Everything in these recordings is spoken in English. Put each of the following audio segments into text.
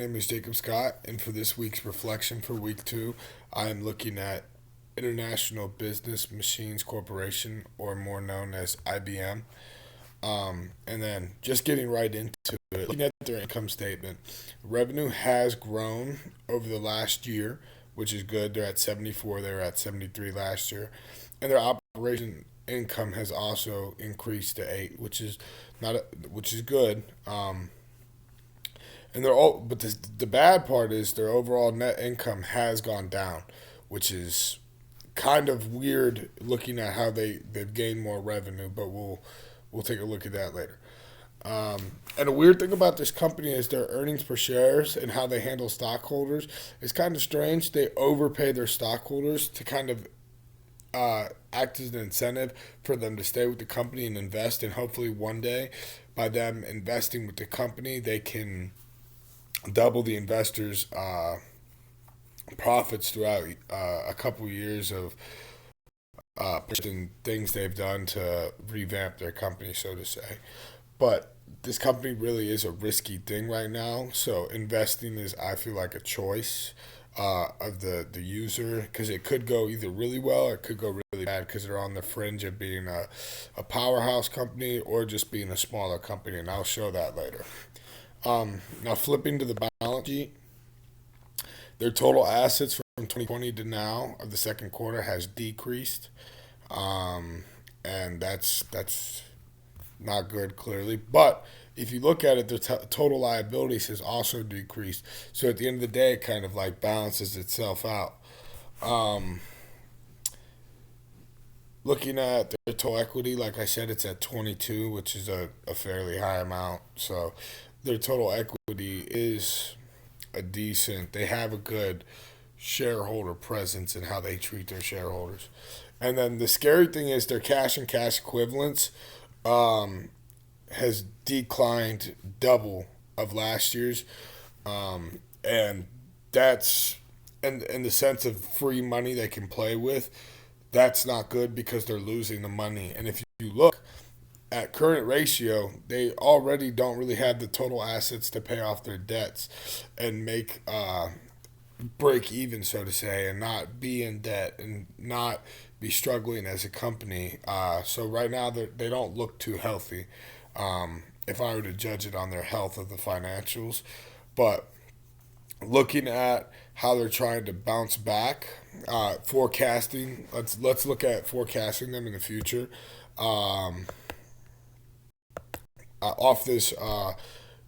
name is Jacob Scott, and for this week's reflection for week two, I am looking at International Business Machines Corporation, or more known as IBM. And then just getting right into it, looking at their income statement, revenue has grown over the last year, which is good. They're at 74, they were at 73 last year, and their operation income has also increased to 8, which is good. And they're all, but the bad part is their overall net income has gone down, which is kind of weird looking at how they've gained more revenue. But we'll take a look at that later. And a weird thing about this company is their earnings per shares and how they handle stockholders is kind of strange. They overpay their stockholders to kind of act as an incentive for them to stay with the company and invest. And hopefully, one day, by them investing with the company, they can double the investors' profits throughout a couple years of things they've done to revamp their company, so to say. But this company really is a risky thing right now. So investing is, I feel like, a choice of the user because it could go either really well or it could go really bad because they're on the fringe of being a powerhouse company or just being a smaller company. And I'll show that later. Now, flipping to the balance sheet, their total assets from 2020 to now of the second quarter has decreased, and that's not good, clearly. But if you look at it, the total liabilities has also decreased. So at the end of the day, it kind of like balances itself out. Um, Looking at their total equity, like I said, it's at 22, which is a fairly high amount. So their total equity is a decent. They have a good shareholder presence in how they treat their shareholders. And then the scary thing is their cash and cash equivalents um, has declined double of last year's, and that's in the sense of free money they can play with. That's not good because they're losing the money. And if you look at current ratio, they already don't really have the total assets to pay off their debts and make break even, so to say, and not be in debt and not be struggling as a company. So right now they don't look too healthy. If I were to judge it on their health of the financials, but looking at how they're trying to bounce back, forecasting. Let's look at forecasting them in the future. Um, Off this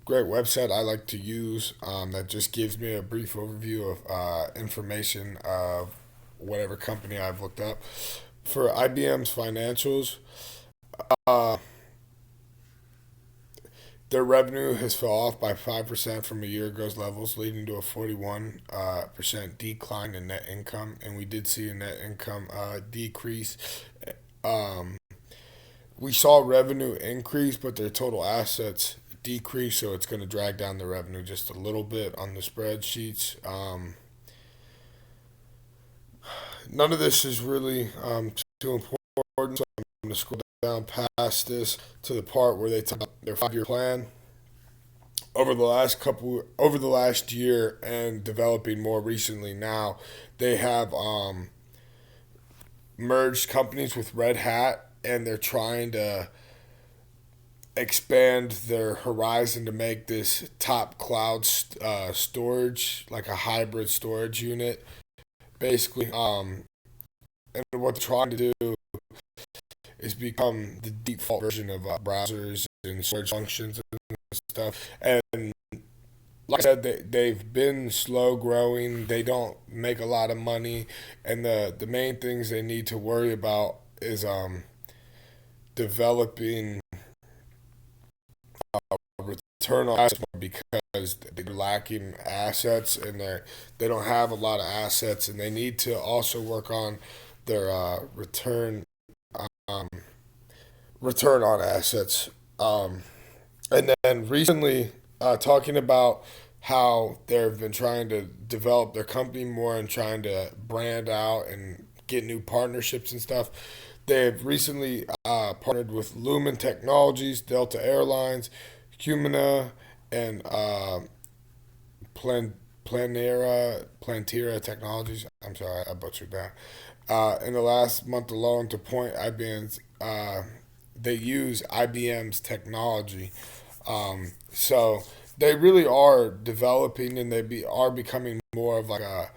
great website I like to use that just gives me a brief overview of information of whatever company I've looked up. For IBM's financials, uh, their revenue has fell off by 5% from a year ago's levels, leading to a 41% decline in net income. And we did see a net income decrease. Um, we saw revenue increase, but their total assets decrease, so it's going to drag down the revenue just a little bit on the spreadsheets. None of this is really too important, so I'm going to scroll down past this to the part where they talk about their 5-year plan over the last year and developing more recently. Now they have merged companies with Red Hat, and they're trying to expand their horizon to make this top cloud storage, like a hybrid storage unit, basically. And what they're trying to do is become the default version of browsers and storage functions and stuff. And like I said, they've been slow growing. They don't make a lot of money, and the main things they need to worry about is developing return on assets because they're lacking assets and they don't have a lot of assets, and they need to also work on their um, return on assets. And then recently, talking about how they've been trying to develop their company more and trying to brand out and get new partnerships and stuff. They've recently partnered with Lumen Technologies, Delta Airlines, Humana, and Plantera Technologies. I'm sorry, I butchered that. In the last month alone, to point IBM's, they use IBM's technology. So they really are developing, and are becoming more of like a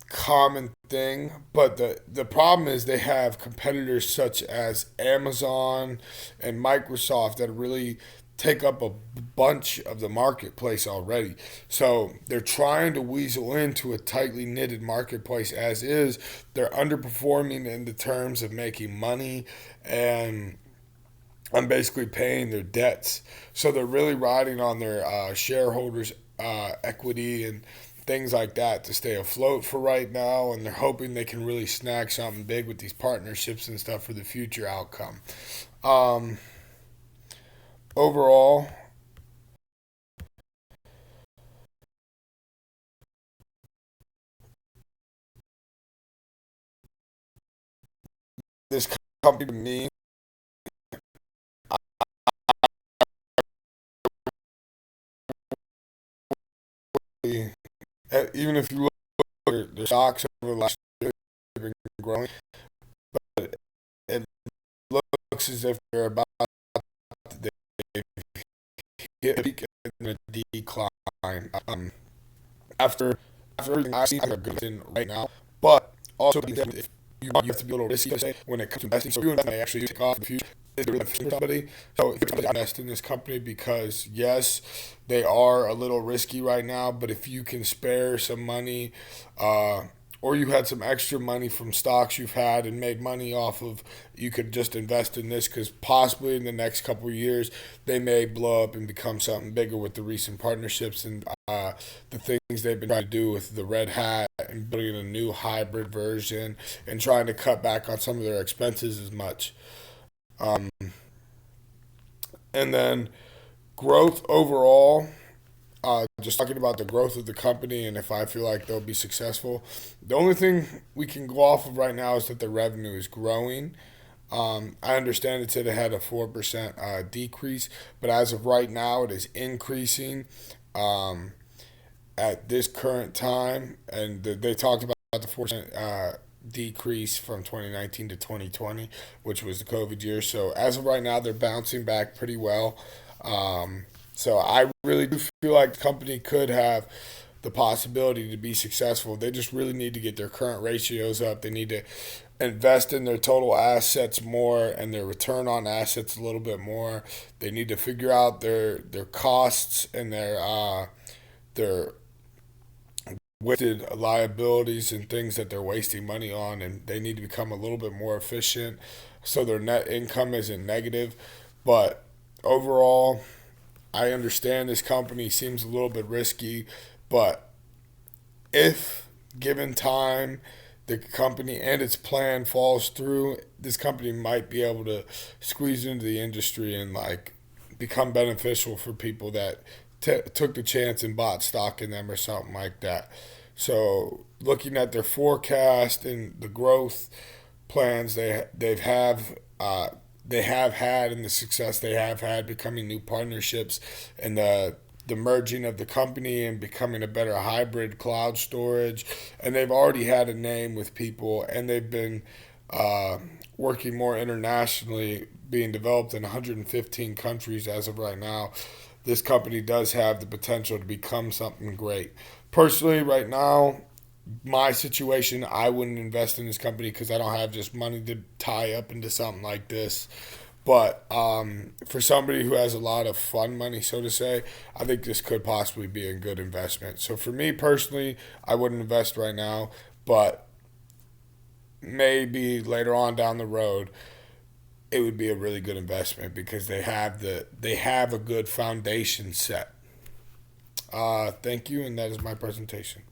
common thing. But the problem is they have competitors such as Amazon and Microsoft that really take up a bunch of the marketplace already. So they're trying to weasel into a tightly knitted marketplace as is. They're underperforming in the terms of making money, and I'm basically paying their debts. So they're really riding on their shareholders' equity and things like that to stay afloat for right now. And they're hoping they can really snag something big with these partnerships and stuff for the future outcome. Um, Overall, this company to me, even if you look at their stocks over the last year, they've been growing. It looks as if they're about to hit a peak and a decline. Um, after everything I've seen, they're good in right now. But also, if you have to be a little risky when it comes to investing. So if you invest, they actually take off in the future. Is really for somebody. So if you invest in this company, because yes, they are a little risky right now, but if you can spare some money, uh, or you had some extra money from stocks you've had and made money off of, you could just invest in this, because possibly in the next couple of years they may blow up and become something bigger with the recent partnerships and the things they've been trying to do with the Red Hat and building a new hybrid version and trying to cut back on some of their expenses as much. Um, and then growth overall, just talking about the growth of the company and if I feel like they'll be successful. The only thing we can go off of right now is that the revenue is growing. I understand it said it had a 4% decrease, but as of right now, it is increasing um, at this current time. And they talked about the 4% decrease from 2019 to 2020, which was the COVID year. So as of right now, they're bouncing back pretty well. So I really do feel like the company could have the possibility to be successful. They just really need to get their current ratios up. They need to invest in their total assets more and their return on assets a little bit more. They need to figure out their costs and their wasted liabilities and things that they're wasting money on, and they need to become a little bit more efficient so their net income isn't negative. But overall, I understand this company seems a little bit risky, but if given time, the company and its plan falls through, this company might be able to squeeze into the industry and like become beneficial for people that took the chance and bought stock in them or something like that. So looking at their forecast and the growth plans they have had and the success they have had becoming new partnerships and the merging of the company and becoming a better hybrid cloud storage, and they've already had a name with people, and they've been uh, working more internationally, being developed in 115 countries as of right now. This company does have the potential to become something great. Personally, right now, my situation, I wouldn't invest in this company because I don't have just money to tie up into something like this. But for somebody who has a lot of fun money, so to say, I think this could possibly be a good investment. So for me personally, I wouldn't invest right now, but maybe later on down the road, it would be a really good investment because they have a good foundation set. Thank you, and that is my presentation.